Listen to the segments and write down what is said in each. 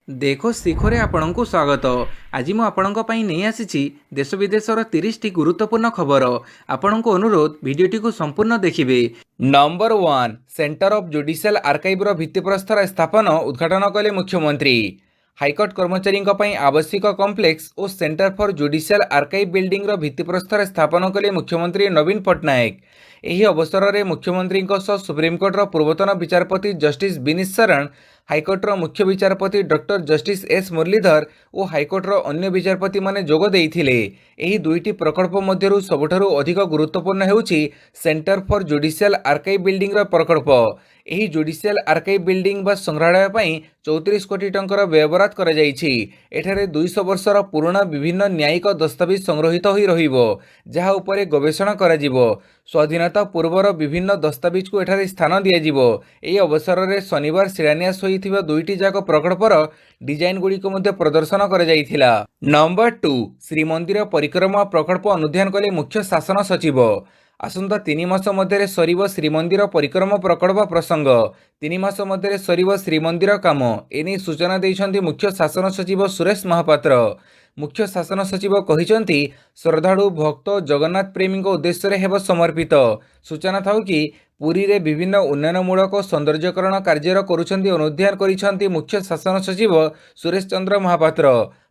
देखो ଶିଖରେ ଆପଣଙ୍କୁ ସ୍ୱାଗତ। ଆଜି ମୁଁ ଆପଣଙ୍କ ପାଇଁ ନେଇ ଆସିଛି ଦେଶ ବିଦେଶର 30ଟି ଗୁରୁତ୍ୱପୂର୍ଣ୍ଣ ଖବର। ଆପଣଙ୍କୁ ଅନୁରୋଧ ଭିଡ଼ିଓଟିକୁ ସମ୍ପୂର୍ଣ୍ଣ ଦେଖିବେ। ନମ୍ବର 1, ସେଣ୍ଟର ଅଫ୍ ଜୁଡ଼ିସିଆଲ ଆର୍କାଇଭ୍ର ଭିତ୍ତିପ୍ରସ୍ତର ସ୍ଥାପନ ଉଦ୍ଘାଟନ କଲେ ମୁଖ୍ୟମନ୍ତ୍ରୀ। ହାଇକୋର୍ଟ କର୍ମଚାରୀଙ୍କ ପାଇଁ ଆବଶ୍ୟକ କମ୍ପ୍ଲେକ୍ସ ଓ ସେଣ୍ଟର ଫର୍ ଜୁଡ଼ିସିଆଲ ଆର୍କାଇଭ୍ ବିଲ୍ଡିଂର ଭିତ୍ତିପ୍ରସ୍ତର ସ୍ଥାପନ କଲେ ମୁଖ୍ୟମନ୍ତ୍ରୀ ନବୀନ ପଟ୍ଟନାୟକ। ଏହି ଅବସରରେ ମୁଖ୍ୟମନ୍ତ୍ରୀଙ୍କ ସହ ସୁପ୍ରିମକୋର୍ଟର ପୂର୍ବତନ ବିଚାରପତି ଜଷ୍ଟିସ୍ ବିନୀତ ଶରଣ, ହାଇକୋର୍ଟର ମୁଖ୍ୟ ବିଚାରପତି ଡକ୍ଟର ଜଷ୍ଟିସ୍ ଏସ୍ ମୁରଲୀଧର ଓ ହାଇକୋର୍ଟର ଅନ୍ୟ ବିଚାରପତିମାନେ ଯୋଗ ଦେଇଥିଲେ। ଏହି ଦୁଇଟି ପ୍ରକଳ୍ପ ମଧ୍ୟରୁ ସବୁଠାରୁ ଅଧିକ ଗୁରୁତ୍ୱପୂର୍ଣ୍ଣ ହେଉଛି ସେଣ୍ଟର ଫର୍ ଜୁଡ଼ିସିଆଲ ଆର୍କାଇଭ୍ ବିଲ୍ଡିଂର ପ୍ରକଳ୍ପ। ଏହି ଜୁଡ଼ିସିଆଲ ଆର୍କାଇଭ୍ ବିଲ୍ଡିଂ ବା ସଂଗ୍ରହାଳୟ ପାଇଁ 34 କୋଟି ଟଙ୍କାର ବ୍ୟୟବରାଦ କରାଯାଇଛି। ଏଠାରେ 200 ବର୍ଷର ପୁରୁଣା ବିଭିନ୍ନ ନ୍ୟାୟିକ ଦସ୍ତାବିଜ ସଂଗ୍ରହିତ ହୋଇ ରହିବ, ଯାହା ଉପରେ ଗବେଷଣା କରାଯିବ। ସ୍ୱାଧୀନତା ପୂର୍ବର ବିଭିନ୍ନ ଦସ୍ତାବିଜକୁ ଏଠାରେ ସ୍ଥାନ ଦିଆଯିବ। ଏହି ଅବସରରେ ଶନିବାର ଶିଳାନ୍ୟାସ ହୋଇଥିବା ଦୁଇଟି ଯାକ ପ୍ରକଳ୍ପର ଡିଜାଇନଗୁଡ଼ିକୁ ମଧ୍ୟ ପ୍ରଦର୍ଶନ କରାଯାଇଥିଲା। ନମ୍ବର 2, ଶ୍ରୀମନ୍ଦିର ପରିକ୍ରମା ପ୍ରକଳ୍ପ ଅନୁଧ୍ୟାନ କଲେ ମୁଖ୍ୟ ଶାସନ ସଚିବ। ଆସନ୍ତା 3 ମାସ ମଧ୍ୟରେ ସରିବ ଶ୍ରୀମନ୍ଦିର ପରିକ୍ରମା ପ୍ରକଳ୍ପ ପ୍ରସଙ୍ଗ। 3 ମାସ ମଧ୍ୟରେ ସରିବ ଶ୍ରୀମନ୍ଦିର କାମ। ଏନେଇ ସୂଚନା ଦେଇଛନ୍ତି ମୁଖ୍ୟ ଶାସନ ସଚିବ ସୁରେଶ ମହାପାତ୍ର। ମୁଖ୍ୟ ଶାସନ ସଚିବ କହିଛନ୍ତି, ଶ୍ରଦ୍ଧାଳୁ ଭକ୍ତ ଜଗନ୍ନାଥ ପ୍ରେମୀଙ୍କ ଉଦ୍ଦେଶ୍ୟରେ ହେବ ସମର୍ପିତ। ସୂଚନା ଥାଉ କି ପୁରୀରେ ବିଭିନ୍ନ ଉନ୍ନୟନମୂଳକ ସୌନ୍ଦର୍ଯ୍ୟକରଣ କାର୍ଯ୍ୟର କରୁଛନ୍ତି ଅନୁଧ୍ୟାନ କରିଛନ୍ତି ମୁଖ୍ୟ ଶାସନ ସଚିବ ସୁରେଶ ଚନ୍ଦ୍ର ମହାପାତ୍ର।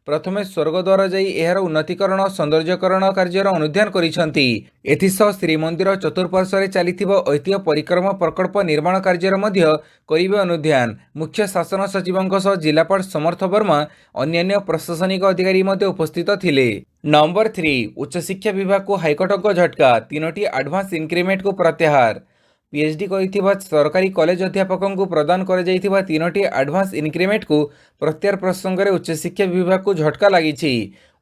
ପ୍ରଥମେ ସ୍ୱର୍ଗଦ୍ୱାର ଯାଇ ଏହାର ଉନ୍ନତିକରଣ ସୌନ୍ଦର୍ଯ୍ୟକରଣ କାର୍ଯ୍ୟର ଅନୁଧ୍ୟାନ କରିଛନ୍ତି। ଏଥିସହ ଶ୍ରୀମନ୍ଦିର ଚତୁଃପାର୍ଶ୍ୱରେ ଚାଲିଥିବା ଐତିହ୍ୟ ପରିକ୍ରମା ପ୍ରକଳ୍ପ ନିର୍ମାଣ କାର୍ଯ୍ୟର ମଧ୍ୟ କରିବେ ଅନୁଧ୍ୟାନ। ମୁଖ୍ୟ ଶାସନ ସଚିବଙ୍କ ସହ ଜିଲ୍ଲାପାଳ ସମର୍ଥ ବର୍ମା, ଅନ୍ୟାନ୍ୟ ପ୍ରଶାସନିକ ଅଧିକାରୀ ମଧ୍ୟ ଉପସ୍ଥିତ ଥିଲେ। ନମ୍ବର 3, ଉଚ୍ଚଶିକ୍ଷା ବିଭାଗକୁ ହାଇକୋର୍ଟଙ୍କ ଝଟକା, 3ଟି ଆଡଭାନ୍ସ ଇନକ୍ରିମେଣ୍ଟକୁ ପ୍ରତ୍ୟାହାର। ପିଏଚ୍ଡି କରିଥିବା ସରକାରୀ କଲେଜ ଅଧ୍ୟାପକଙ୍କୁ ପ୍ରଦାନ କରାଯାଇଥିବା 3ଟି ଆଡଭାନ୍ସ ଇନକ୍ରିମେଣ୍ଟକୁ ପ୍ରତ୍ୟାହାର ପ୍ରସଙ୍ଗରେ ଉଚ୍ଚଶିକ୍ଷା ବିଭାଗକୁ ଝଟକା ଲାଗିଛି।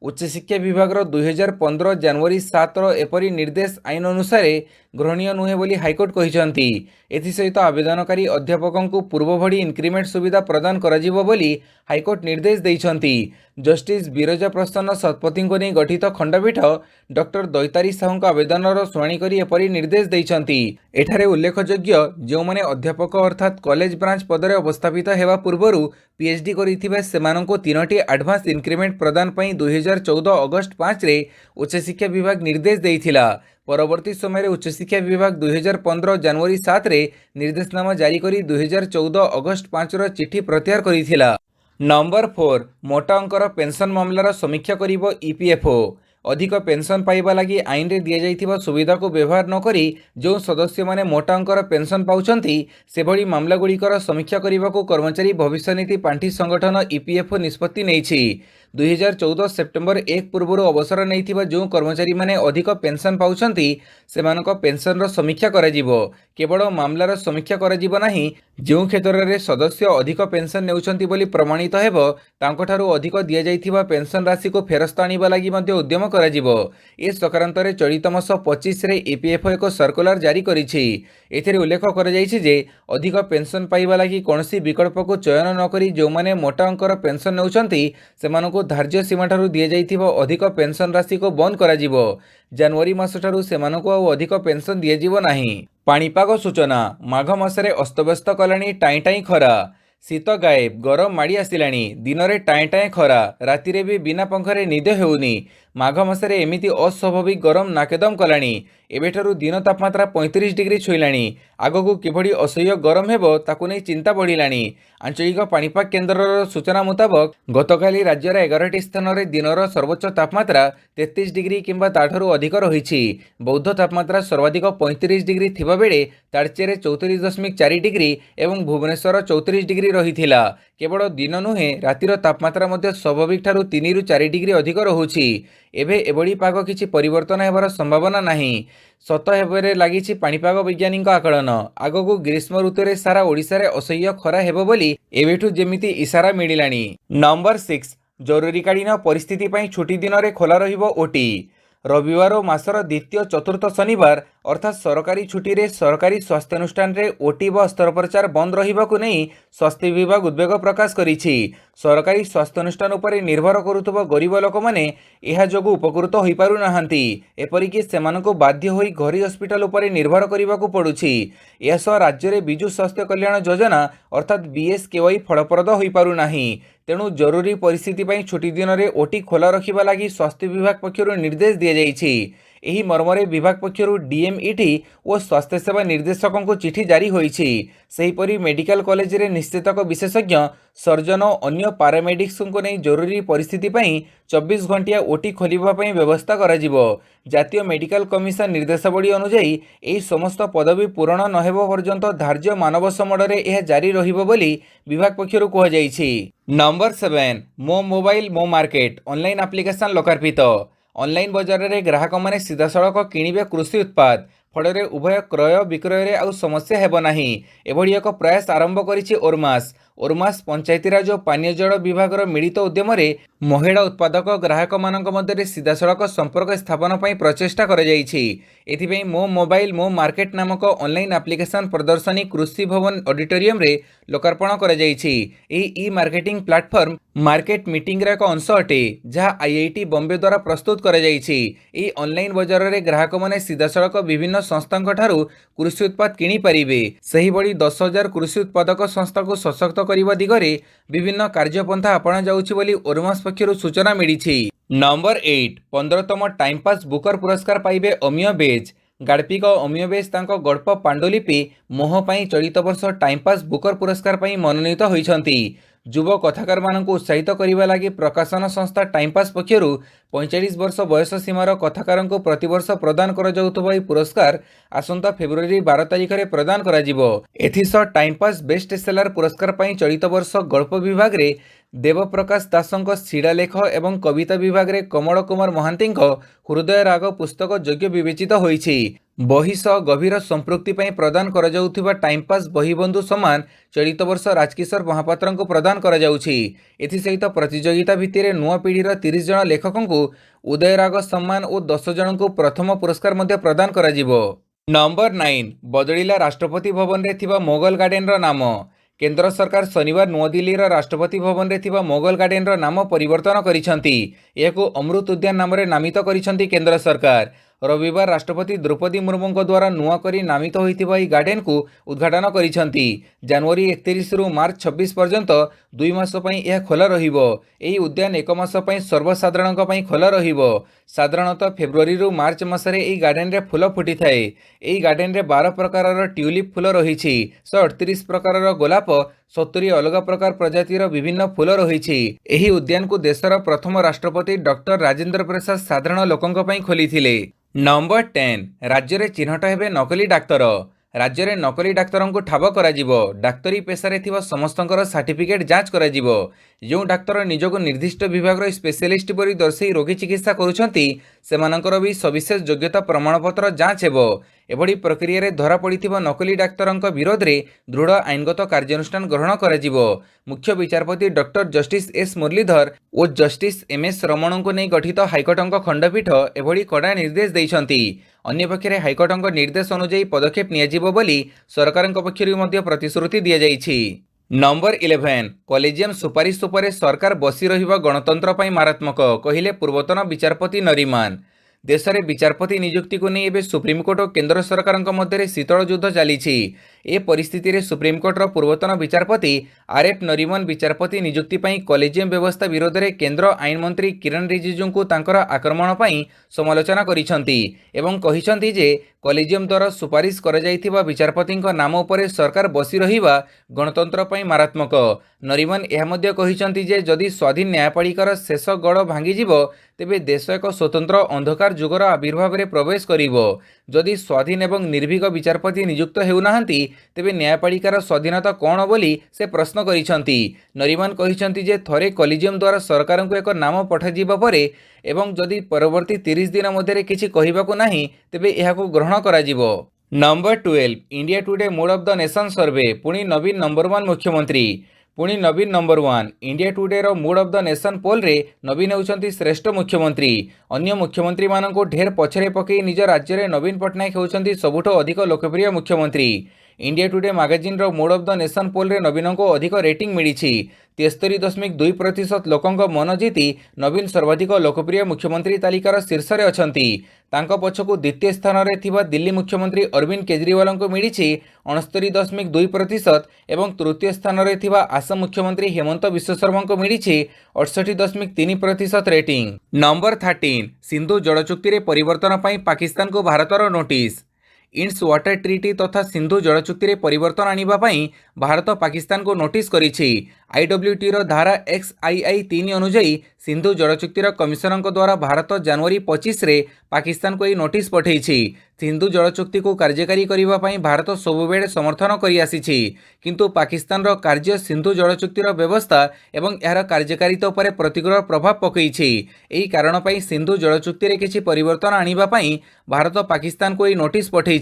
ଉଚ୍ଚଶିକ୍ଷା ବିଭାଗର 2015 ଜାନୁଆରୀ 7ର ଏପରି ନିର୍ଦ୍ଦେଶ ଆଇନ ଅନୁସାରେ ଗ୍ରହଣୀୟ ନୁହେଁ ବୋଲି ହାଇକୋର୍ଟ କହିଛନ୍ତି। ଏଥିସହିତ ଆବେଦନକାରୀ ଅଧ୍ୟାପକଙ୍କୁ ପୂର୍ବ ଭଳି ଇନକ୍ରିମେଣ୍ଟ ସୁବିଧା ପ୍ରଦାନ କରାଯିବ ବୋଲି ହାଇକୋର୍ଟ ନିର୍ଦ୍ଦେଶ ଦେଇଛନ୍ତି। ଜଷ୍ଟିସ୍ ବିରଜା ପ୍ରସନ୍ନ ଶତପଥୀଙ୍କୁ ନେଇ ଗଠିତ ଖଣ୍ଡପୀଠ ଡକ୍ଟର ଦୈତାରୀ ସାହୁଙ୍କ ଆବେଦନର ଶୁଣାଣି କରି ଏପରି ନିର୍ଦ୍ଦେଶ ଦେଇଛନ୍ତି। ଏଠାରେ ଉଲ୍ଲେଖଯୋଗ୍ୟ, ଯେଉଁମାନେ ଅଧ୍ୟାପକ ଅର୍ଥାତ୍ କଲେଜ ବ୍ରାଞ୍ଚ ପଦରେ ଅବସ୍ଥାପିତ ହେବା ପୂର୍ବରୁ ପିଏଚ୍ଡି କରିଥିବେ ସେମାନଙ୍କୁ 3ଟି ଆଡଭାନ୍ସ ଇନକ୍ରିମେଣ୍ଟ ପ୍ରଦାନ ପାଇଁ 2014 ଅଗଷ୍ଟ 5ରେ ଉଚ୍ଚଶିକ୍ଷା ବିଭାଗ ନିର୍ଦ୍ଦେଶ ଦେଇଥିଲା। ପରବର୍ତ୍ତୀ ସମୟରେ ଉଚ୍ଚଶିକ୍ଷା ବିଭାଗ 2015 ଜାନୁଆରୀ 7ରେ ନିର୍ଦ୍ଦେଶନାମା ଜାରି କରି 2014 ଅଗଷ୍ଟ 5ର ଚିଠି ପ୍ରତ୍ୟାହାର କରିଥିଲା। ନମ୍ବର 4, ମୋଟା ଅଙ୍କର ପେନ୍ସନ ମାମଲାର ସମୀକ୍ଷା କରିବ ଇପିଏଫ୍ଓ। ଅଧିକ ପେନ୍ସନ ପାଇବା ଲାଗି ଆଇନରେ ଦିଆଯାଇଥିବା ସୁବିଧାକୁ ବ୍ୟବହାର ନ କରି ଯେଉଁ ସଦସ୍ୟମାନେ ମୋଟା ଅଙ୍କର ପେନ୍ସନ ପାଉଛନ୍ତି, ସେଭଳି ମାମଲାଗୁଡ଼ିକର ସମୀକ୍ଷା କରିବାକୁ କର୍ମଚାରୀ ଭବିଷ୍ୟନିଧି ପାଣ୍ଠି ସଂଗଠନ ଇପିଏଫ୍ଓ ନିଷ୍ପତ୍ତି ନେଇଛି। 2014 ସେପ୍ଟେମ୍ବର 1 ପୂର୍ବରୁ ଅବସର ନେଇଥିବା ଯେଉଁ କର୍ମଚାରୀମାନେ ଅଧିକ ପେନ୍ସନ ପାଉଛନ୍ତି, ସେମାନଙ୍କ ପେନ୍ସନର ସମୀକ୍ଷା କରାଯିବ। କେବଳ ମାମଲାର ସମୀକ୍ଷା କରାଯିବ ନାହିଁ। ଯେଉଁ କ୍ଷେତ୍ରରେ ସଦସ୍ୟ ଅଧିକ ପେନ୍ସନ ନେଉଛନ୍ତି ବୋଲି ପ୍ରମାଣିତ ହେବ, ତାଙ୍କଠାରୁ ଅଧିକ ଦିଆଯାଇଥିବା ପେନ୍ସନ ରାଶିକୁ ଫେରସ୍ତ ଆଣିବା ଲାଗି ମଧ୍ୟ ଉଦ୍ୟମ କରାଯିବ। ଏ ସଂକ୍ରାନ୍ତରେ ଚଳିତ ମାସ 25ରେ ଇପିଏଫ୍ଓ ଏକ ସର୍କୁଲାର ଜାରି କରିଛି। ଏଥିରେ ଉଲ୍ଲେଖ କରାଯାଇଛି ଯେ, ଅଧିକ ପେନ୍ସନ ପାଇବା ଲାଗି କୌଣସି ବିକଳ୍ପକୁ ଚୟନ ନ କରି ଯେଉଁମାନେ ମୋଟା ଅଙ୍କର ପେନ୍ସନ ନେଉଛନ୍ତି, ସେମାନଙ୍କୁ ଧାର୍ଯ୍ୟ ସୀମାଠାରୁ ଦିଆଯାଇଥିବା ଅଧିକ ପେନ୍ସନ ରାଶିକୁ ବନ୍ଦ କରାଯିବ। ଜାନୁଆରୀ ମାସଠାରୁ ସେମାନଙ୍କୁ ଆଉ ଅଧିକ ପେନ୍ସନ ଦିଆଯିବ ନାହିଁ। ପାଣିପାଗ ସୂଚନା। ମାଘ ମାସରେ ଅସ୍ତବ୍ୟସ୍ତ କଲାଣି ଟାଇଁ ଟାଇଁ ଖରା। ଶୀତ ଗାଏବ, ଗରମ ମାଡ଼ି ଆସିଲାଣି। ଦିନରେ ଟାଏଁ ଟାଏଁ ଖରା, ରାତିରେ ବି ବିନା ପଙ୍ଖାରେ ନିଦ ହେଉନି। ମାଘ ମାସରେ ଏମିତି ଅସ୍ୱାଭାବିକ ଗରମ ନାକେଦମ କଲାଣି। ଏବେଠାରୁ ଦିନ ତାପମାତ୍ରା 35 ଡିଗ୍ରୀ ଛୁଇଁଲାଣି। ଆଗକୁ କିଭଳି ଅସହ୍ୟ ଗରମ ହେବ ତାକୁ ନେଇ ଚିନ୍ତା ବଢ଼ିଲାଣି। ଆଞ୍ଚଳିକ ପାଣିପାଗ କେନ୍ଦ୍ରର ସୂଚନା ମୁତାବକ ଗତକାଲି ରାଜ୍ୟର 11ଟି ସ୍ଥାନରେ ଦିନର ସର୍ବୋଚ୍ଚ ତାପମାତ୍ରା 33 ଡିଗ୍ରୀ କିମ୍ବା ତାଠାରୁ ଅଧିକ ରହିଛି। ବୌଦ୍ଧ ତାପମାତ୍ରା ସର୍ବାଧିକ 35 ଡିଗ୍ରୀ ଥିବାବେଳେ ତାଳଚେରରେ 34.4 ଡିଗ୍ରୀ ଏବଂ ଭୁବନେଶ୍ୱର 34 ଡିଗ୍ରୀ ରହିଥିଲା। କେବଳ ଦିନ ନୁହେଁ, ରାତିର ତାପମାତ୍ରା ମଧ୍ୟ ସ୍ୱାଭାବିକ ଠାରୁ 3ରୁ 4 ଡିଗ୍ରୀ ଅଧିକ ରହୁଛି। ଏବେ ଏଭଳି ପାଗ କିଛି ପରିବର୍ତ୍ତନ ହେବାର ସମ୍ଭାବନା ନାହିଁ। ସତ ହେବାରେ ଲାଗିଛି ପାଣିପାଗ ବୈଜ୍ଞାନିକଙ୍କ ଆକଳନ। ଆଗକୁ ଗ୍ରୀଷ୍ମ ଋତୁରେ ସାରା ଓଡ଼ିଶାରେ ଅସହ୍ୟ ଖରା ହେବ ବୋଲି ଏବେଠୁ ଯେମିତି ଇସାରା ମିଳିଲାଣି। ନମ୍ବର 6, ଜରୁରୀକାଳୀନ ପରିସ୍ଥିତି ପାଇଁ ଛୁଟି ଦିନରେ ଖୋଲା ରହିବ ଓଟି। ରବିବାର ଓ ମାସର ଦ୍ୱିତୀୟ ଚତୁର୍ଥ ଶନିବାର ଅର୍ଥାତ୍ ସରକାରୀ ଛୁଟିରେ ସରକାରୀ ସ୍ୱାସ୍ଥ୍ୟାନୁଷ୍ଠାନରେ ଓଟି ବା ଅସ୍ତ୍ରୋପଚାର ବନ୍ଦ ରହିବାକୁ ନେଇ ସ୍ୱାସ୍ଥ୍ୟ ବିଭାଗ ଉଦ୍ବେଗ ପ୍ରକାଶ କରିଛି। ସରକାରୀ ସ୍ୱାସ୍ଥ୍ୟାନୁଷ୍ଠାନ ଉପରେ ନିର୍ଭର କରୁଥିବା ଗରିବ ଲୋକମାନେ ଏହା ଯୋଗୁଁ ଉପକୃତ ହୋଇପାରୁନାହାନ୍ତି। ଏପରିକି ସେମାନଙ୍କୁ ବାଧ୍ୟ ହୋଇ ଘରୋଇ ହସ୍ପିଟାଲ ଉପରେ ନିର୍ଭର କରିବାକୁ ପଡ଼ୁଛି। ଏହାସହ ରାଜ୍ୟରେ ବିଜୁ ସ୍ୱାସ୍ଥ୍ୟ କଲ୍ୟାଣ ଯୋଜନା ଅର୍ଥାତ୍ ବିଏସ୍କେୱାଇ ଫଳପ୍ରଦ ହୋଇପାରୁନାହିଁ। तेणु जरूरी परिस्थिति ପାଇଁ छुट्टी दिन में ओटी खोला रखा लगी स्वास्थ्य विभाग पक्षर निर्देश दि जाइछि। एही मर्मरे विभाग पक्षर डीएमईटी और स्वास्थ्य सेवा निर्देशकों को चिठी जारी होइछि। सेहीपरि मेडिकल कॉलेज रे निश्चितक विशेषज्ञ सर्जन और अन्य पारामेडिक्स को नहीं जरूरी परिस्थिति पई 24 घंटिया ओटी खोलिबा पई व्यवस्था करा जिवो। जातीय मेडिकल कमिशन निर्देशावली अनुसार एही समस्त पदवी पूरण न हेबा पर्यंत धार्य मानव समडरे यह जारी रहिबो बोली विभाग पक्षर कह जाइछि। नंबर 7 मो मोबाइल मो मार्केट ऑनलाइन एप्लिकेशन लोकार्पित। ऑनलाइन बजार में ग्राहक मैंने सीधा सड़क किणवे कृषि उत्पाद फल उभय क्रय विक्रय आउ समस्या हेब नाही। एभली एक प्रयास आरंभ करिछि ओरमास। ओरमास पंचायतीराज और पानीय जल विभाग मिलित उद्यम महिला उत्पादक ग्राहक मानक मध्य सीधा सड़क संपर्क स्थापन पर प्रचेषा कर मो मोबाइल मो मार्केट नामक ऑनलाइन एप्लिकेशन प्रदर्शनी कृषि भवन ऑडिटोरियम रे लोकार्पण कर ई मार्केटिंग प्लाटफॉर्म मार्केट मीटिंग एक अंश अटे जहाँ आईआईटी बॉम्बे द्वारा प्रस्तुत कर ऑनलाइन बजार में ग्राहक मैंने सीधा सड़क विभिन्न संस्था कृषि उत्पाद किणी पारिबे। सही बड़ी 10,000 कृषि उत्पादक संस्था को सशक्त करने दिगरे विभिन्न कार्यपंथा अपना जाउछि बोली ओरमास पक्षर सूचना मिली। नंबर 8 15तम टाइम पास बुकर पुरस्कार पाइबे अमिय बेज। गाड़पिक अमिय बेज तांको गल्प पांडुलिपि मोह पाई चलित वर्ष टाइम पास बुकर पुरस्कार पाई मनोनीत होइछंती। युव कथाकार मानक उत्साहित करने लगी प्रकाशन संस्था टाइम पास पक्षर 45 वर्ष बयस सीमार कथाकार को प्रतिवर्ष प्रदान कर पुरस्कार आसंता फेब्रुआरी 12 तारिख में प्रदान कर टाइम पास बेस्ट सेलर पुरस्कार पाई चलित वर्ष गल्प विभाग रे देवप्रकाश दासंक शिलालेख एवं कविता विभाग रे कमल कुमार महांती हृदय राग पुस्तक योग्य विवेचित होइछि। बही सह गभीर संपृक्ति ପାଇଁ प्रदान कर जाउथिबा टाइम पास बही बंधु सम्मान चलित वर्ष राजकिशोर महापात्र को प्रदान कर जाउछि। एथि सहित प्रतियोगिता भित्तिरे नुआ पीढ़ीर 30 जन लेखकों को उदय राग सम्मान और 10 जन को प्रथम पुरस्कार मध्य प्रदान करा जिवो। नंबर 9 बदलिला राष्ट्रपति भवन रे थिबा मोगल गार्डन रो नाम। केंद्र सरकार शनिवार नुआदिल्ली राष्ट्रपति भवन रे थिबा मोगल गार्डन रो नाम परिवर्तन करिसंती। याकू अमृत उद्यान नाम रे नामित करिसंती केंद्र सरकार। रविवार राष्ट्रपति द्रौपदी मुर्मू द्वारा नुआ करी नामित होइथिबा गार्डन को उद्घाटन करिसंती। जनवरी 31 रु मार्च 26 पर्यंत 2 मास पई यह खोला रहिबो। एही उद्यान 1 मास पई सर्वसाधारणक पई खोला रहिबो। साधारणतः फेब्रुआरी रु मार्च मासरे एही गार्डन रे फूल फुटी थाए। एही गार्डन रे 12 प्रकारर ट्यूलिप फूल रहिछि। 138 प्रकारर गोलाप 70 अलग प्रकार प्रजातिर विभिन्न फूल रहिछि। एही उद्यान को देशर प्रथम राष्ट्रपति डॉक्टर राजेंद्र प्रसाद साधारण लोकंक पई खोलिथिले। नंबर 10 राज्य में चिन्हट हेबे नकली डाक्तर। राज्य में नकली डाक्तर को ठाब करा जिवो। डाक्तरी पेशारे थिबा समस्तंकर सर्टिफिकेट जांच करा जिवो। जो डाक्तर निजको निर्दिष्ट विभाग स्पेशलिस्ट परि दर्शाई रोगी चिकित्सा करुछंती सेमानंकर भी सविशेष योग्यता प्रमाणपत्र जांच हेबो। एभली प्रक्रिया रे धरा पड़िथिबा नकली डाक्तरंक विरोध रे दृढ़ आईनगत कार्यानुष्ठान ग्रहण करा जिवो। मुख्य विचारपति डॉक्टर जस्टिस एस मुरलीधर और जस्टिस एम एस रमण को नहीं गठित हाइकोर्टंक खंडपीठ एभली कड़ा निर्देश दैछंती। अन्य पक्षरे हाइकोर्टंक निर्देश अनुसार पदक्षेप नियाजिबो बोली सरकारंक पक्षरु मध्य प्रतिश्रुति दिया जाइछि। नंबर 11 कॉलेजियम सुपारिश उपरे सरकार बसी रहिबा गणतंत्र पई मारात्मक कहिले पूर्वतन विचारपति नरीमान। देश में विचारपति नियुक्ति को नहीं एवं सुप्रीमकोर्ट और केंद्र सरकार मध्य शीतल युद्ध चली। ए परिस्थिति रे सुप्रीमकोर्टर पूर्वतन विचारपति आरएफ नरीमन विचारपति नियुक्ति पई कॉलेजियम व्यवस्था विरोध में केंद्र आईन मंत्री किरण रिजिजू को तांकर आक्रमण पई समालोचना करिसंती एवं कहिसंती जे कॉलेजियम द्वारा सुपारिश कर जाइथिबा विचारपतिंक नाम उपरे सरकार बसी रहिबा गणतंत्र पई मारात्मक। नरीमन यह मध्य कहिसंती जे जदि स्वाधीन न्यायपालिकार शेष गड़ भांगिजिबो तेबे देश एक स्वतंत्र अंधकार जुगर आविर्भाव में प्रवेश करिबो। जदि स्वाधीन एवं निर्भीक विचारपति नियुक्त हेउनाहांती तेबे न्यायपालिकार स्वाधीनता कौन बोली से प्रश्न करिसंती। नरीमन कहिसंती जे थरे कॉलेजियम द्वारा सरकार को एक नाम पठाजिबा परे एवं जदि परवर्ती 30 दिन मध्य किछि कहिबाकू नाही तेबे एहाकू ग्रहण कराजिबो। Number 12 India Today mood of the nation survey पुणी नवीन नंबर 1 मुख्यमंत्री। पुणी नवीन नंबर 1 इंडिया टुडे रो mood of the nation poll रे नवीन होउछंती श्रेष्ठ मुख्यमंत्री। अन्य मुख्यमंत्री माननको ढेर पछरे पकई निज राज्य रे नवीन पटनायक होउछंती सबुठो अधिक लोकप्रिय मुख्यमंत्री। इंडिया टुडे मैगजीन रो mood of the nation poll रे नवीन को अधिक रेटिंग मिली 73.2% लोकों मन जीति नवीन सर्वाधिक लोकप्रिय मुख्यमंत्री तालिकार शीर्ष में अछंती। तांको पछकु द्वितीय स्थान में थिबा दिल्ली मुख्यमंत्री अरविंद केजरीवाल को मिली 69.2% एवं तृतीय स्थान में थिबा आसाम मुख्यमंत्री हेमंत विश्व शर्मा को मिली 68.3% रेटिंग। नंबर 13 सिंधु जल चुक्ति रे परिवर्तन पर पाकिस्तान को भारतर नोटिस। इंड्स वाटर ट्रिटी तथा सिंधु जल चुक्ति रे परिवर्तन आनिबा पई भारत पाकिस्तान को नोटिस करिछि। आईडब्ल्यूटी रो धारा XII 3 अनुଯାयी सिंधु जल चुक्तिर कमिशनर द्वारा भारत जनवरी 25 रे पाकिस्तान को नोटिस पठाई। सिंधु जल चुक्ति को कार्यकारी करिबा पई भारत सबुबेले समर्थन करि आसीछि, किंतु पाकिस्तान रो कार्य सिंधु जल चुक्तिर व्यवस्था एवं यार कार्यकारिता उपर प्रतिकूल प्रभाव पकईछि। एही कारण पई सिंधु जल चुक्ति रे किछि परिवर्तन आनिबा पई भारत पाकिस्तान को नोटिस पठाई।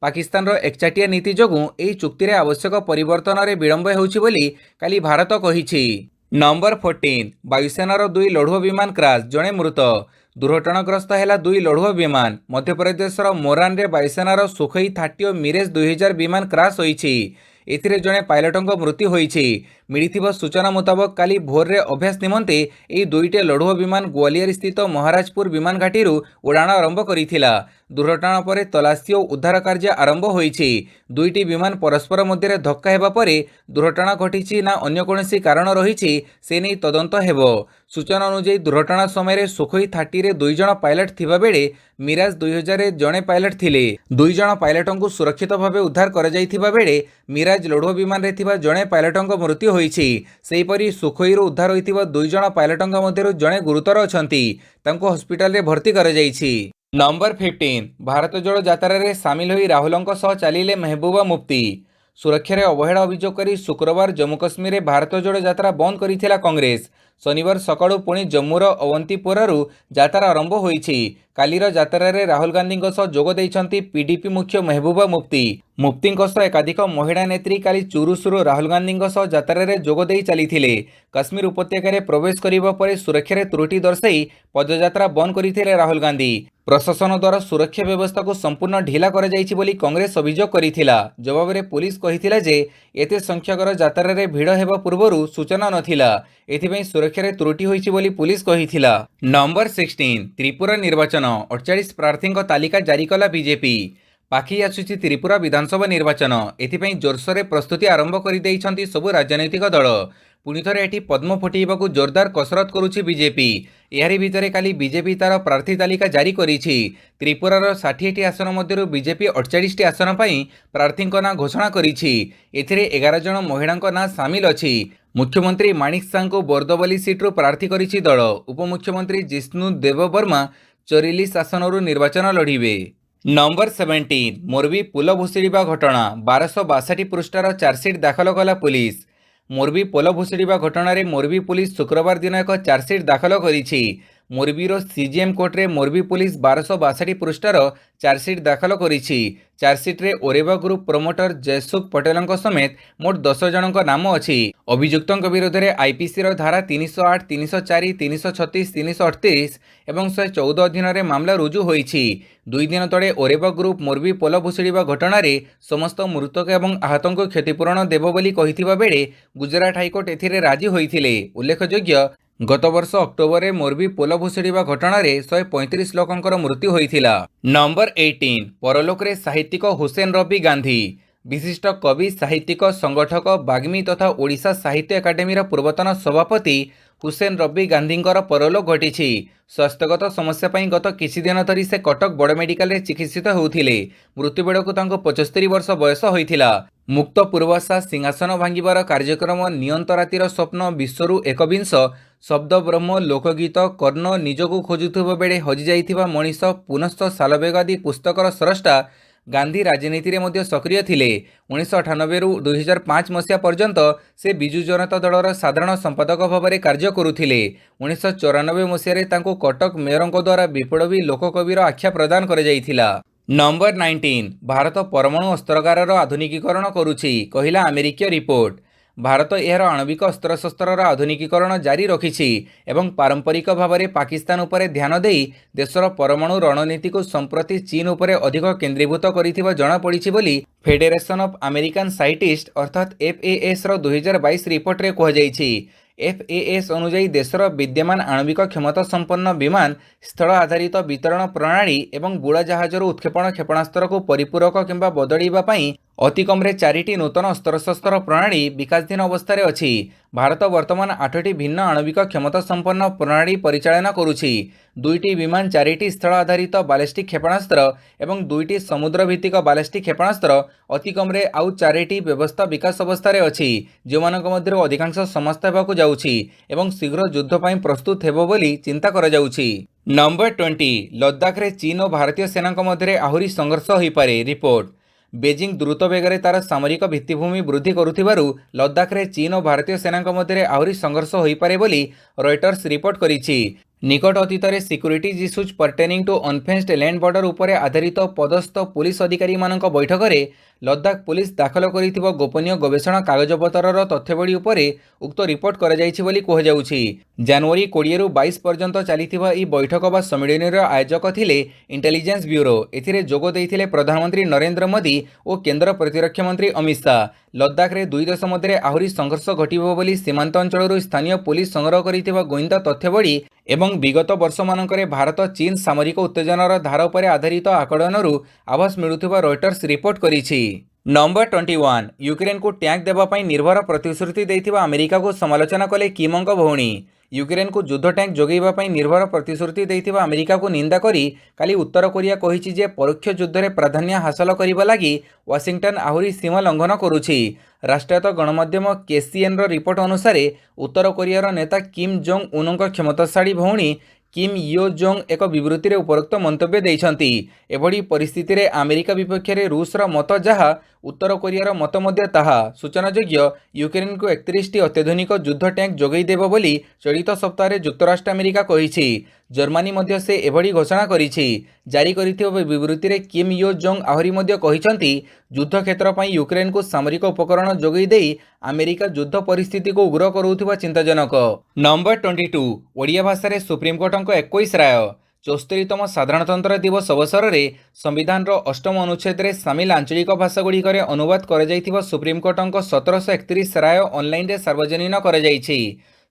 पाकिस्तान रो एकचाटिया नीति जोगु एही चुक्ति रे आवश्यक परिवर्तन रे विलंब होउछि बोली काली भारत कहिछि। नंबर 14 वायुसेनार 2 लढ़ुआ विमान क्राश, जड़े मृत। दुर्घटनाग्रस्त है 2 लढ़ुआ विमान। मध्यप्रदेशर मोरान रे वायुसेनार सुखोई 30 और मिरेज 2000 विमान क्राश होइछि। एथिरे जड़े पायलटों मृत्यु होइछि। मिलिथिबा सूचना मुताबक काली भोर रे अभ्यास निमंते एही 2टे लढ़ुआ विमान ग्वालियर स्थित महाराजपुर विमान घाटी उड़ाण आरंभ करिथिला। दुर्घटना पर तलाशी और उद्धार कार्य आरंभ होइछि। 2टी विमान परस्पर मध्य धक्का हेबा परे दुर्घटना घटिछि ना अन्य कोनोसी कारण रहिछि से नै तदंत हेबो। सूचना अनुसार दुर्घटना समय सुखोई 30 रे 2 जण पायलट थिबा बेले मिराज 2000 रे जणे पायलट थिले। 2 जण पायलटों सुरक्षित भावे उद्धार कर जाइथिबा बेले मिराज लढ़ुआ विमान रे थिबा जणे पायलटों मृत्यु होइछि। सेहीपरि सुखोई रो उद्धार होइथिबा 2 जण पायलटों मध्यरु जणे गुरुतर अछंती, तांको हॉस्पिटल रे भर्ती कर जाइछि। नंबर 15 भारत जोड़ो यात्रा रे सामिल होई राहुलंक सह चलिले महबूबा मुफ्ती। सुरक्षा रे अवहेला अभियोग करी शुक्रवार जम्मू कश्मीर रे भारत जोड़ो यात्रा बंद करिथिला कांग्रेस। शनिवार सकाळु पुणी जम्मूर अवंतीपोरारू यात्रा आरंभ होइछि। कालीर यात्रा रे राहुल गांधी सह जोग दैछंती पीडीपी मुख्य महबूबा मुफ्ती। मुफ्ती सह एकाधिक महिला नेत्री काली चुरुसुरु राहुल गांधी सह यात्रा रे जोग दै चलिथिले। कश्मीर उपत्यका रे प्रवेश करिबा परे सुरक्षा रे त्रुटि दर्शाई पदयात्रा बंद करिथिले राहुल गांधी। प्रशासन द्वारा सुरक्षा व्यवस्था को संपूर्ण ढिला कर जाइछि बोली कांग्रेस अभियोग करिथिला। जवाब रे पुलिस कहिथिला जे एते संख्यकर यात्रा रे भिड़ हेबा पूर्वरु सूचना नथिला, एथिबई सुरक्षा रे त्रुटि होइछि बोली पुलिस कहिथिला। नंबर 16 त्रिपुरा निर्वाचन 48 प्रार्थी तालिका जारी कला बीजेपी। पाखी आसुछि त्रिपुरा विधानसभा निर्वाचन, एथिपई जोरसोरे प्रस्तुति आरंभ कर दैछंती सबु राजनैतिक दल। पुणी थे एटी पद्म फुटेइबाकू जोरदार कसरत करुछि बीजेपी। एहारी भितरे काली बीजेपी तार प्रार्थी तालिका जारी करिछि। त्रिपुरार 60टी आसन मध्यरु बीजेपी 48टी आसन पई प्रार्थी ना घोषणा करिछि। एथिरे 11 जण महिलांक ना सामिल अछि। मुख्यमंत्री माणिक साहू को बोर्दोबली सीट्रु प्रार्थी करिछि दल। उपमुख्यमंत्री जिष्णु देववर्मा 44 आसनरु निर्वाचन लढिबे। नंबर 17 मोरबी पुल भुशुड़िबा घटना 1262 पृष्ठार चार्जसीट दाखल कला पुलिस। मोरबी पोल भुशुड़िबा घटना रे मोरबी पुलिस शुक्रवार दिन एक चार्जसीट दाखल करिछि। मोरबीर सीजीएम कोर्ट रे मोरबी पुलिस 1262 पृष्ठार चार्जसीट दाखल करिछि। चार्जसीट रे ओरेवा ग्रुप प्रमोटर जयसुख पटेलଙ୍କ समेत मोट 10 जनक नाम अछि। अभियुक्तଙ୍କ विरोध रे आईपीसी रो धारा 308, 304, 336, 338 एवं 114 अधीन रे मामला रुजु होइछि। 2 दिन तळे ओरेवा ग्रुप मोरबी पोल भुशुड़िबा घटना रे समस्त मृतक एवं आहतଙ୍କୁ क्षतिपूरण देबो बोली कहिथिबा बेले गुजरात हाईकोर्ट एथिरे राजी होइथिले। उल्लेखयोग्य गत वर्ष अक्टोबर में मोरबी पोल भुशुड़िबा घटना रे 135 लोकंकर मृत्यु होइथिला। नंबर 18 परलोक रे साहित्यिक हुसेन रवि गांधी। विशिष्ट कवि, साहित्यिक, संगठक, बाग्मी तथा ओडिशा साहित्य एकाडेमी पूर्वतन सभापति हुसेन रवि गांधींकर परलोक घटिछि। स्वास्थ्यगत समस्या पई गत किछि दिन धरी से कटक बड़ मेडिकल रे चिकित्सित होउथिले। मृत्यु बेड़कू तांको 75 वर्ष बयस होइथिला। मुक्त पूर्वाशा सिंहासन भांगिबार कार्यक्रम, नियंत रातिर स्वप्न, विश्वरू एकविंश, शब्द ब्रह्म, लोकगीत, कर्ण, निजकू खोजुथुबा बेले हजि जाइथिबा मनीष, पुनश्च सालबेग आदि पुस्तकर स्रष्टा गांधी राजनीति रे मध्य सक्रिय थिले। 1998 रु 2005 मसीहा पर्यंत से बिजु जनता दलर साधारण संपादक भाव में कार्य करुथिले। 1994 मसीह तांको कटक मेयरंक द्वारा विप्लवी लोककविर आख्या प्रदान कर जाइथिला। नंबर 19 भारत परमाणु अस्त्रागार आधुनिकीकरण करुछि, कहिला अमेरिकीय रिपोर्ट। ଭାରତ ଏହାର ଆଣବିକ ଅସ୍ତ୍ରଶସ୍ତ୍ରର ଆଧୁନିକୀକରଣ ଜାରି ରଖିଛି ଏବଂ ପାରମ୍ପରିକ ଭାବରେ ପାକିସ୍ତାନ ଉପରେ ଧ୍ୟାନ ଦେଇ ଦେଶର ପରମାଣୁ ରଣନୀତିକୁ ସମ୍ପ୍ରତି ଚୀନ ଉପରେ ଅଧିକ କେନ୍ଦ୍ରୀଭୂତ କରିଥିବା ଜଣାପଡ଼ିଛି ବୋଲି ଫେଡେରେସନ୍ ଅଫ୍ ଆମେରିକାନ୍ ସାଇଣ୍ଟିଷ୍ଟ ଅର୍ଥାତ୍ FASର 2022 ରିପୋର୍ଟରେ କୁହାଯାଇଛି। FAS ଅନୁଯାୟୀ ଦେଶର ବିଦ୍ୟମାନ ଆଣବିକ କ୍ଷମତା ସମ୍ପନ୍ନ ବିମାନ, ସ୍ଥଳ ଆଧାରିତ ବିତରଣ ପ୍ରଣାଳୀ ଏବଂ ବୁଡ଼ାଜାହାଜରୁ ଉତ୍କ୍ଷେପଣ କ୍ଷେପଣାସ୍ତ୍ରକୁ ପରିପୂରକ କିମ୍ବା ବଦଳିବା ପାଇଁ ଅତିକମ୍ରେ 4ଟି ନୂତନ ଅସ୍ତ୍ରଶସ୍ତ୍ର ପ୍ରଣାଳୀ ବିକାଶଧୀନ ଅବସ୍ଥାରେ ଅଛି। ଭାରତ ବର୍ତ୍ତମାନ 8ଟି ଭିନ୍ନ ଆଣବିକ କ୍ଷମତା ସମ୍ପନ୍ନ ପ୍ରଣାଳୀ ପରିଚାଳନା କରୁଛି। 2ଟି ବିମାନ, 4ଟି ସ୍ଥଳ ଆଧାରିତ ବାଲିଷ୍ଟିକ୍ କ୍ଷେପଣାସ୍ତ୍ର ଏବଂ 2ଟି ସମୁଦ୍ର ଭିତ୍ତିକ ବାଲିଷ୍ଟିକ୍ କ୍ଷେପଣାସ୍ତ୍ର, ଅତିକମ୍ରେ ଆଉ 4ଟି ବ୍ୟବସ୍ଥା ବିକାଶ ଅବସ୍ଥାରେ ଅଛି, ଯେଉଁମାନଙ୍କ ମଧ୍ୟରୁ ଅଧିକାଂଶ ସମାପ୍ତ ହେବାକୁ ଯାଉଛି ଏବଂ ଶୀଘ୍ର ଯୁଦ୍ଧ ପାଇଁ ପ୍ରସ୍ତୁତ ହେବ ବୋଲି ଚିନ୍ତା କରାଯାଉଛି। ନମ୍ବର 20, ଲଦାଖରେ ଚୀନ ଓ ଭାରତୀୟ ସେନାଙ୍କ ମଧ୍ୟରେ ଆହୁରି ସଂଘର୍ଷ ହୋଇପାରେ। ରିପୋର୍ଟ। ବେଜିଂ ଦ୍ରୁତ ବେଗରେ ତାର ସାମରିକ ଭିତ୍ତିଭୂମି ବୃଦ୍ଧି କରୁଥିବାରୁ ଲଦାଖରେ ଚୀନ ଓ ଭାରତୀୟ ସେନାଙ୍କ ମଧ୍ୟରେ ଆହୁରି ସଂଘର୍ଷ ହୋଇପାରେ ବୋଲି ରୟଟର୍ସ ରିପୋର୍ଟ କରିଛି। ନିକଟ ଅତୀତରେ securities issues pertaining to unfenced land border ଉପରେ ଆଧାରିତ ପଦସ୍ଥ ପୁଲିସ ଅଧିକାରୀମାନଙ୍କ ବୈଠକରେ ଲଦାଖ ପୁଲିସ ଦାଖଲ କରିଥିବା ଗୋପନୀୟ ଗବେଷଣା କାଗଜପତ୍ରର ତଥ୍ୟାବଳୀ ଉପରେ ଉକ୍ତ ରିପୋର୍ଟ କରାଯାଇଛି ବୋଲି କୁହାଯାଉଛି। ଜାନୁଆରୀ 20ରୁ 22 ପର୍ଯ୍ୟନ୍ତ ଚାଲିଥିବା ଏହି ବୈଠକ ବା ସମ୍ମିଳନୀର ଆୟୋଜକ ଥିଲେ ଇଣ୍ଟେଲିଜେନ୍ସ ବ୍ୟୁରୋ। ଏଥିରେ ଯୋଗ ଦେଇଥିଲେ ପ୍ରଧାନମନ୍ତ୍ରୀ ନରେନ୍ଦ୍ର ମୋଦି ଓ କେନ୍ଦ୍ର ପ୍ରତିରକ୍ଷା ମନ୍ତ୍ରୀ ଅମିତ ଶାହ। ଲଦାଖରେ ଦୁଇ ଦେଶ ମଧ୍ୟରେ ଆହୁରି ସଂଘର୍ଷ ଘଟିବ ବୋଲି ସୀମାନ୍ତ ଅଞ୍ଚଳରୁ ସ୍ଥାନୀୟ ପୁଲିସ ସଂଗ୍ରହ କରିଥିବା ଗୋଇନ୍ଦା ତଥ୍ୟାବଳୀ ଏବଂ ବିଗତ ବର୍ଷମାନଙ୍କରେ ଭାରତ ଚୀନ ସାମରିକ ଉତ୍ତେଜନାର ଧାରା ଉପରେ ଆଧାରିତ ଆକଳନରୁ ଆଭାସ ମିଳୁଥିବା ରୟଟର୍ସ ରିପୋର୍ଟ କରିଛି। ନମ୍ବର 21, ୟୁକ୍ରେନକୁ ଟ୍ୟାଙ୍କ ଦେବା ପାଇଁ ନିର୍ଭର ପ୍ରତିଶ୍ରୁତି ଦେଇଥିବା ଆମେରିକାକୁ ସମାଲୋଚନା କଲେ କିମଙ୍କ ଭଉଣୀ। ୟୁକ୍ରେନକୁ ଯୁଦ୍ଧ ଟ୍ୟାଙ୍କ ଯୋଗାଇବା ପାଇଁ ନିର୍ଭର ପ୍ରତିଶ୍ରୁତି ଦେଇଥିବା ଆମେରିକାକୁ ନିନ୍ଦା କରି କାଲି ଉତ୍ତର କୋରିଆ କହିଛି ଯେ ପରୋକ୍ଷ ଯୁଦ୍ଧରେ ପ୍ରାଧାନ୍ୟ ହାସଲ କରିବା ଲାଗି ୱାଶିଂଟନ ଆହୁରି ସୀମା ଲଙ୍ଘନ କରୁଛି। ରାଷ୍ଟ୍ରାୟତ୍ତ ଗଣମାଧ୍ୟମ KCNର ରିପୋର୍ଟ ଅନୁସାରେ ଉତ୍ତର କୋରିଆର ନେତା କିମ୍ ଜୋଙ୍ଗ ଉନଙ୍କ କ୍ଷମତାଶାଳୀ ଭଉଣୀ କିମ୍ ୟୋ ଜୋଙ୍ଗ ଏକ ବିବୃତ୍ତିରେ ଉପରୋକ୍ତ ମନ୍ତବ୍ୟ ଦେଇଛନ୍ତି। ଏଭଳି ପରିସ୍ଥିତିରେ ଆମେରିକା ବିପକ୍ଷରେ ରୁଷର ମତ ଯାହା, ଉତ୍ତର କୋରିଆର ମତ ମଧ୍ୟ ତାହା। ସୂଚନାଯୋଗ୍ୟ, ୟୁକ୍ରେନକୁ 31ଟି ଅତ୍ୟାଧୁନିକ ଯୁଦ୍ଧ ଟ୍ୟାଙ୍କ ଯୋଗାଇ ଦେବ ବୋଲି ଚଳିତ ସପ୍ତାହରେ ଯୁକ୍ତରାଷ୍ଟ୍ର ଆମେରିକା କହିଛି। ଜର୍ମାନୀ ମଧ୍ୟ ସେ ଏଭଳି ଘୋଷଣା କରିଛି। ଜାରି କରିଥିବା ବିବୃତ୍ତିରେ କିମ୍ ୟୋ ଜୋଙ୍ଗ ଆହୁରି ମଧ୍ୟ କହିଛନ୍ତି, ଯୁଦ୍ଧ କ୍ଷେତ୍ର ପାଇଁ ୟୁକ୍ରେନକୁ ସାମରିକ ଉପକରଣ ଯୋଗାଇ ଦେଇ ଆମେରିକା ଯୁଦ୍ଧ ପରିସ୍ଥିତିକୁ ଉଗ୍ର କରାଉଥିବା ଚିନ୍ତାଜନକ। ନମ୍ବର 22, ଓଡ଼ିଆ ଭାଷାରେ ସୁପ୍ରିମକୋର୍ଟଙ୍କ 21 ରାୟ। 74ତମ ସାଧାରଣତନ୍ତ୍ର ଦିବସ ଅବସରରେ ସମ୍ବିଧାନର 8ମ ଅନୁଚ୍ଛେଦରେ ସାମିଲ ଆଞ୍ଚଳିକ ଭାଷାଗୁଡ଼ିକରେ ଅନୁବାଦ କରାଯାଇଥିବା ସୁପ୍ରିମକୋର୍ଟଙ୍କ 1731 ରାୟ ଅନଲାଇନରେ ସାର୍ବଜନୀନ କରାଯାଇଛି।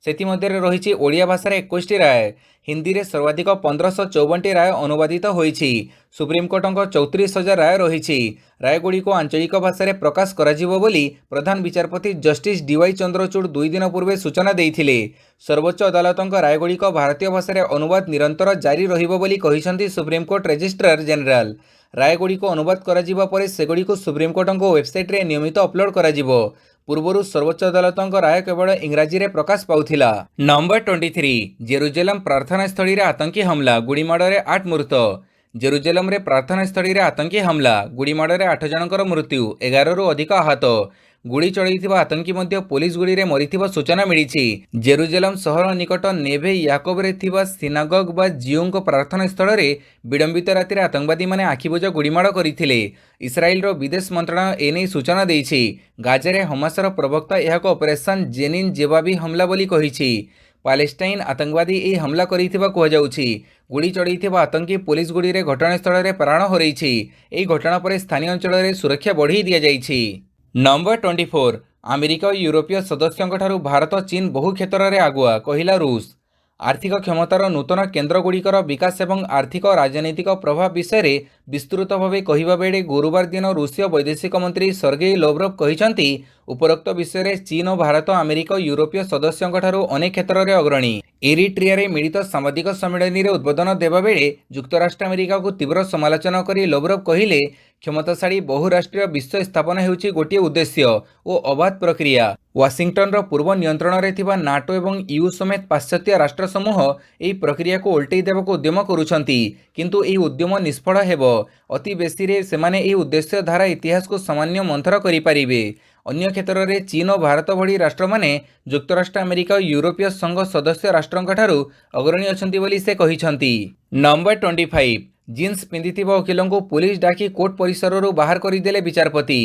ସେଥିମଧ୍ୟରେ ରହିଛି ଓଡ଼ିଆ ଭାଷାରେ 21ଟି ରାୟ। ହିନ୍ଦୀରେ ସର୍ବାଧିକ 1554ଟି ରାୟ ଅନୁବାଦିତ ହୋଇଛି। ସୁପ୍ରିମକୋର୍ଟଙ୍କ 34,000 ରାୟ ରହିଛି। ରାୟଗୁଡ଼ିକୁ ଆଞ୍ଚଳିକ ଭାଷାରେ ପ୍ରକାଶ କରାଯିବ ବୋଲି ପ୍ରଧାନ ବିଚାରପତି ଜଷ୍ଟିସ୍ DY ଚନ୍ଦ୍ରଚୂଡ଼ 2 ଦିନ ପୂର୍ବେ ସୂଚନା ଦେଇଥିଲେ। ସର୍ବୋଚ୍ଚ ଅଦାଲତଙ୍କ ରାୟଗୁଡ଼ିକ ଭାରତୀୟ ଭାଷାରେ ଅନୁବାଦ ନିରନ୍ତର ଜାରି ରହିବ ବୋଲି କହିଛନ୍ତି ସୁପ୍ରିମକୋର୍ଟ ରେଜିଷ୍ଟ୍ରାର ଜେନେରାଲ। ରାୟଗୁଡ଼ିକୁ ଅନୁବାଦ କରାଯିବା ପରେ ସେଗୁଡ଼ିକୁ ସୁପ୍ରିମକୋର୍ଟଙ୍କ ୱେବସାଇଟରେ ନିୟମିତ ଅପଲୋଡ କରାଯିବ। ପୂର୍ବରୁ ସର୍ବୋଚ୍ଚ ଅଦାଲତଙ୍କ ରାୟ କେବଳ ଇଂରାଜୀରେ ପ୍ରକାଶ ପାଉଥିଲା। ନମ୍ବର 23, ଜେରୁଜେଲମ ପ୍ରାର୍ଥନାସ୍ଥଳୀରେ ଆତଙ୍କୀ ହମଲା, ଗୁଳିମାଡ଼ରେ 8 ମୃତ। ଜେରୁଜେଲମରେ ପ୍ରାର୍ଥନାସ୍ଥଳୀରେ ଆତଙ୍କୀ ହମଲା, ଗୁଳିମାଡ଼ରେ 8 ଜଣଙ୍କର ମୃତ୍ୟୁ, 11ରୁ ଅଧିକ ଆହତ। ଗୁଳି ଚଳାଇଥିବା ଆତଙ୍କୀ ମଧ୍ୟ ପୋଲିସ ଗୁଳିରେ ମରିଥିବା ସୂଚନା ମିଳିଛି। ଜେରୁଜେଲମ ସହର ନିକଟ ନେଭେ ୟାକୋବରେ ଥିବା ସିନାଗଗ ବା ଜିଉଙ୍କ ପ୍ରାର୍ଥନାସ୍ଥଳରେ ବିଳମ୍ବିତ ରାତିରେ ଆତଙ୍କବାଦୀମାନେ ଆଖିବୁଜା ଗୁଳିମାଡ଼ କରିଥିଲେ। ଇସ୍ରାଏଲର ବିଦେଶ ମନ୍ତ୍ରଣାଳୟ ଏନେଇ ସୂଚନା ଦେଇଛି। ଗାଜାରେ ହମାସର ପ୍ରବକ୍ତା ଏହାକୁ ଅପରେସନ ଜେନିନ୍ ଜେବାବୀ ହମଲା ବୋଲି କହିଛି। ପାଲେଷ୍ଟାଇନ ଆତଙ୍କବାଦୀ ଏହି ହମଲା କରିଥିବା କୁହାଯାଉଛି। ଗୁଳି ଚଢ଼ାଇଥିବା ଆତଙ୍କୀ ପୋଲିସ ଗୁଳିରେ ଘଟଣାସ୍ଥଳରେ ପ୍ରାଣ ହରାଇଛି। ଏହି ଘଟଣା ପରେ ସ୍ଥାନୀୟ ଅଞ୍ଚଳରେ ସୁରକ୍ଷା ବଢ଼ାଇ ଦିଆଯାଇଛି। ନମ୍ବର 24, ଆମେରିକା ଓ ୟୁରୋପୀୟ ସଦସ୍ୟଙ୍କଠାରୁ ଭାରତ ଚୀନ ବହୁ କ୍ଷେତ୍ରରେ ଆଗୁଆ, କହିଲା ରୁଷ। ଆର୍ଥିକ କ୍ଷମତାର ନୂତନ କେନ୍ଦ୍ରଗୁଡ଼ିକର ବିକାଶ ଏବଂ ଆର୍ଥିକ ଓ ରାଜନୈତିକ ପ୍ରଭାବ ବିଷୟରେ ବିସ୍ତୃତ ଭାବେ କହିବା ବେଳେ ଗୁରୁବାର ଦିନ ରୁଷୀୟ ବୈଦେଶିକ ମନ୍ତ୍ରୀ ସର୍ଗେଇ ଲାଭ୍ରୋଭ୍ କହିଛନ୍ତି, ଉପରୋକ୍ତ ବିଷୟରେ ଚୀନ ଓ ଭାରତ ଆମେରିକା ଓ ୟୁରୋପୀୟ ସଦସ୍ୟଙ୍କଠାରୁ ଅନେକ କ୍ଷେତ୍ରରେ ଅଗ୍ରଣୀ। ଏରିଟ୍ରିଆରେ ମିଳିତ ସାମ୍ବାଦିକ ସମ୍ମିଳନୀରେ ଉଦ୍ବୋଧନ ଦେବାବେଳେ ଯୁକ୍ତରାଷ୍ଟ୍ର ଆମେରିକାକୁ ତୀବ୍ର ସମାଲୋଚନା କରି ଲାଭ୍ରୋଭ୍ କହିଲେ, କ୍ଷମତାଶାଳୀ ବହୁରାଷ୍ଟ୍ରୀୟ ବିଶ୍ୱ ସ୍ଥାପନ ହେଉଛି ଗୋଟିଏ ଉଦ୍ଦେଶ୍ୟ ଓ ଅବାଧ ପ୍ରକ୍ରିୟା। ୱାଶିଂଟନର ପୂର୍ବ ନିୟନ୍ତ୍ରଣରେ ଥିବା ନାଟୋ ଏବଂ EU ସମେତ ପାଶ୍ଚାତ୍ୟ ରାଷ୍ଟ୍ରସମୂହ ଏହି ପ୍ରକ୍ରିୟାକୁ ଓଲଟେଇ ଦେବାକୁ ଉଦ୍ୟମ କରୁଛନ୍ତି, କିନ୍ତୁ ଏହି ଉଦ୍ୟମ ନିଷ୍ଫଳ ହେବ। ଅତି ବେଶୀରେ ସେମାନେ ଏହି ଉଦ୍ଦେଶ୍ୟ ଧାରା ଇତିହାସକୁ ସାମାନ୍ୟ ମନ୍ଥର କରିପାରିବେ। ଅନ୍ୟ କ୍ଷେତ୍ରରେ ଚୀନ ଓ ଭାରତ ଭଳି ରାଷ୍ଟ୍ରମାନେ ଯୁକ୍ତରାଷ୍ଟ୍ର ଆମେରିକା ଓ ୟୁରୋପୀୟ ସଂଘ ସଦସ୍ୟ ରାଷ୍ଟ୍ରଙ୍କଠାରୁ ଅଗ୍ରଣୀ ଅଛନ୍ତି ବୋଲି ସେ କହିଛନ୍ତି। ନମ୍ବର 25, ଜିନ୍ସ ପିନ୍ଧିଥିବା ଓକିଲଙ୍କୁ ପୁଲିସ ଡାକି କୋର୍ଟ ପରିସରରୁ ବାହାର କରିଦେଲେ ବିଚାରପତି।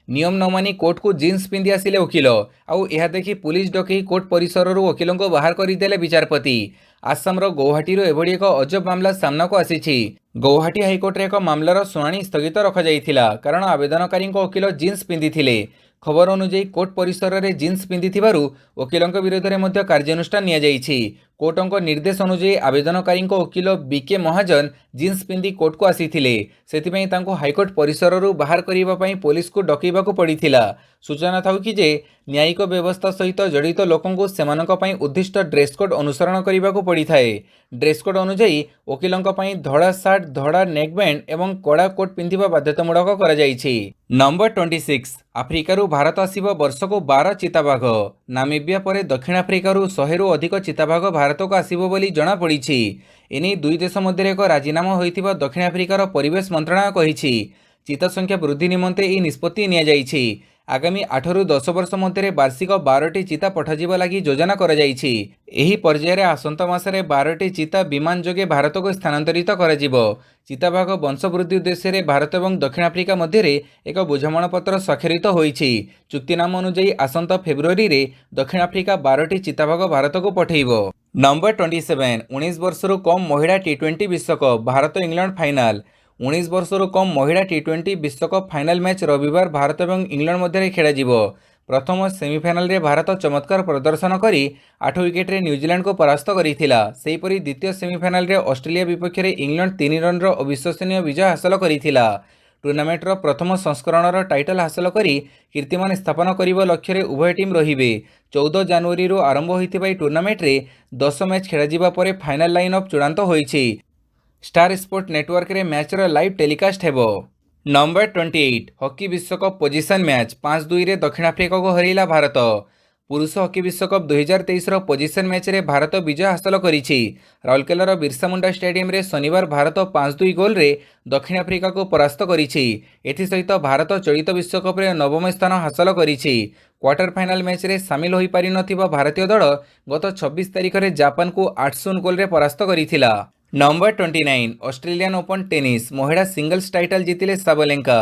नियम न मानि कोर्ट को जीन्स पिंधि आसिले वकिल आउ यह देखि पुलिस डकई कोर्ट परिसर वकिलों को बाहर करदेले विचारपति। आसामर गौहाटी एभली एक अजब मामला सामना को आसी। गौहाटी हाइकोर्ट एक मामलार शुणाणी स्थगित रखा कारण आवेदनकारी वकिल जीन्स पिंधि। खबर अनुଯାୟୀ कोर्ट परिसर में जीन्स पिंधि वकिलों विरोध में कार्यानुष्ठान नियाଯାଇଛି। कोर्टों निर्देश अनुଯାयी आवेदनकारी वकिल बीके महाजन जीन्स पिंधि कोर्ट को आसीथिले। सेथिपई तांको हाइकोर्ट परिसर बाहर करने पुलिस को डकैबा पड़ता। सूचना था कि न्यायिक व्यवस्था सहित जड़ित लोकों सेमानक पई उद्दिष्ट ड्रेस कोड अनुसरण करने को पड़ी थाए। ड्रेस कोड अनुଯାयी वकिलों धड़ा सार्ट धड़ा नेकबैंड एवं कड़ा कोट पिंधिबा बाध्यतामूलक करा जायछि। नंबर 26 आफ्रिकारु भारत आसिब वर्षको 12 चिताबाघ। नामिबिया पर दक्षिण आफ्रिकारु 100 अधिक चिताबाघ भारत को आसिब बोली जणा पड़िछि। एने दुई देश मध्य एक राजीनामा होइतिबा दक्षिण आफ्रिकार परिवेश मंत्रणालय कहिछि। चिता संख्या वृद्धि निमंते यह निष्पत्ति निया जायछि। आगामी 8 रु 10 वर्ष मध्य वार्षिक 12टी चिता पठाजिबा लागि योजना करा जायछि। एही पर्यायर आसंता मासरे 12टी चिता विमान जोगे भारत को स्थानांतरित कराजिबो। चिताबाघ वंशवृद्धि उद्देश्य भारत और दक्षिण आफ्रिका मध्य एक बुझामणा पत्र स्वाक्षरित होइछि। चुक्तिनामा अनुଯାयी आसंता फेब्रुआरी रे दक्षिण आफ्रिका 12टी चिताबाघ भारत को पठेइबो। नंबर 27 19 वर्षरु कम महिला टी20 विश्वकप भारत इंग्लैंड फाइनाल। 19 वर्षरु कम महिला टी20 विश्वकप फाइनाल मैच रविवार भारत और इंग्लैंड मध्य खेलाजिबो। प्रथम सेमिफाइनाल रे भारत चमत्कार प्रदर्शन करी 8 विकेट रे न्यूजीलैंड को परास्त करिथिला। सेहीपरि द्वितीय सेमिफाइनाल रे ऑस्ट्रेलिया विपक्ष रे इंग्लैंड 3 रन रो अविश्वसनीय विजय हासिल करिथिला। टूर्नामेंटर प्रथम संस्करणर टाइटल हासिल करी कीर्तिमान स्थापन करिबा लक्ष्य रे उभय टीम रहिबे। 14 जनवरी रो आरंभ होइथिबा टूर्नामेंट रे 10 मैच खेलाजिबा परे फाइनाल लाइन अप चूड़ांत होइछि। स्टार स्पोर्ट नेटवर्क रे मैच रो लाइव टेलीकास्ट हेबो। नंबर 28 हॉकी विश्वकप पोजिशन मैच 5-2 रे दक्षिण आफ्रिका को हरैला भारत। पुरुष हॉकी विश्वकप 2023 रो पोजिशन मैच रे भारत विजय हासिल करिछि। राउरकेलार बिरसा मुंडा स्टेडियम रे शनिवार भारत 5-2 गोल रे दक्षिण आफ्रिका को परास्त करिछि। एथि सहित भारत चलित विश्वकप रे नवम स्थान हासिल करिछि। क्वार्टर फाइनाल मैच रे शामिल होई पारि नथिबा भारतीय दल गत 26 तारिख रे जापान को 8-0 गोल रे परास्त करिथिला। नंबर 29 ऑस्ट्रेलियन ओपन टेनिस महिला सिंगल्स टाइटल जीतिले Sabalenka.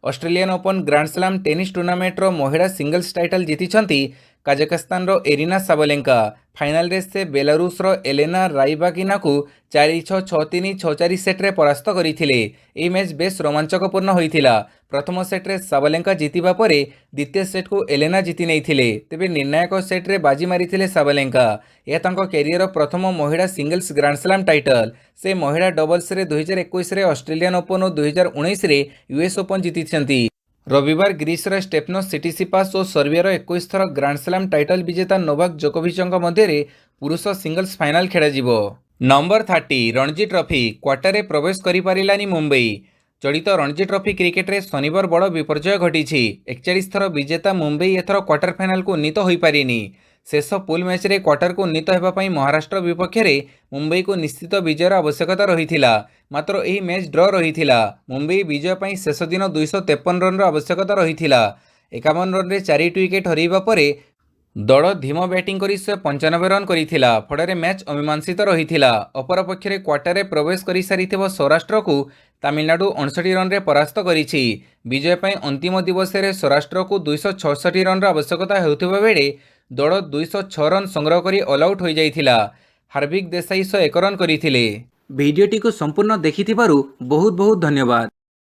Australian open grand slam tennis tournament रो महिला सिंगल्स टाइटल जीतिछंती काजाखस्तान रो एरिना साबलेंका। फाइनाल रे से बेलारूस रो एलेना राइबाकिना को 4-6 6-3 6-4 सेट रे परास्त करिथिले। एही मैच बेस रोमांचकपूर्ण होइथिला। प्रथम सेट रे साबलेंका जीतिबा परे द्वितीय सेट को एलेना जीति नैथिले। तेबे निर्णायक सेट रे बाजी मारिथिले साबलेंका। यह तांको कैरियर प्रथम महिला सिंगल्स ग्रांड स्लैम टाइटल। से महिला डबल्स रे 2021 रे ऑस्ट्रेलियन ओपन और 2019 रे यूएस ओपन जीतिछंती। रविवार ग्रीस रो स्टेफनोस सिटिसिपास और सर्बियार 21 थर ग्रांड स्लैम टाइटल विजेता नोवाक जोकोविचଙ୍କ मध्य पुरुष सिंगल्स फाइनाल खेलाजिबो। नंबर 30 रणजी ट्रॉफी क्वार्टर रे प्रवेश करि पारिलानी मुंबई। चलित रणजी ट्रॉफी क्रिकेट रे शनिवार बड़ विपर्यय घटिछि। 41 थर विजेता मुंबई एथर क्वार्टर फाइनाल को उन्नीत होई पारिनी। शेष पुल मैच रे क्वार्टर को उन्नीत हेबा पई महाराष्ट्र विपक्ष रे मुंबई को निश्चित विजयर आवश्यकता रहिथिला। मात्र एही मैच ड्र रहिथिला। मुंबई विजय पई शेष दिन 253 रन रो आवश्यकता रहिथिला। 51 रन रे 4 विकेट हरैबा परे दल धीम बैटिंग करी 95 रन करिथिला। फଳରେ मैच अमीमांसित रहिथिला। अपर पक्ष रे क्वार्टर रे प्रवेश करि सारिथिबा सौराष्ट्र को तमिलनाडु 59 रन रे परास्त करिछि। विजय पई अंतिम दिवस रे सौराष्ट्र को 266 रन रो आवश्यकता हेउथिबा बेले दल 206 रन संग्रह करी ऑल आउट हो जाइथिला। हार्दिक देसाई 101 रन करिथिले। भिडियोटी को संपूर्ण देखिथिबारु बहुत बहुत धन्यवाद।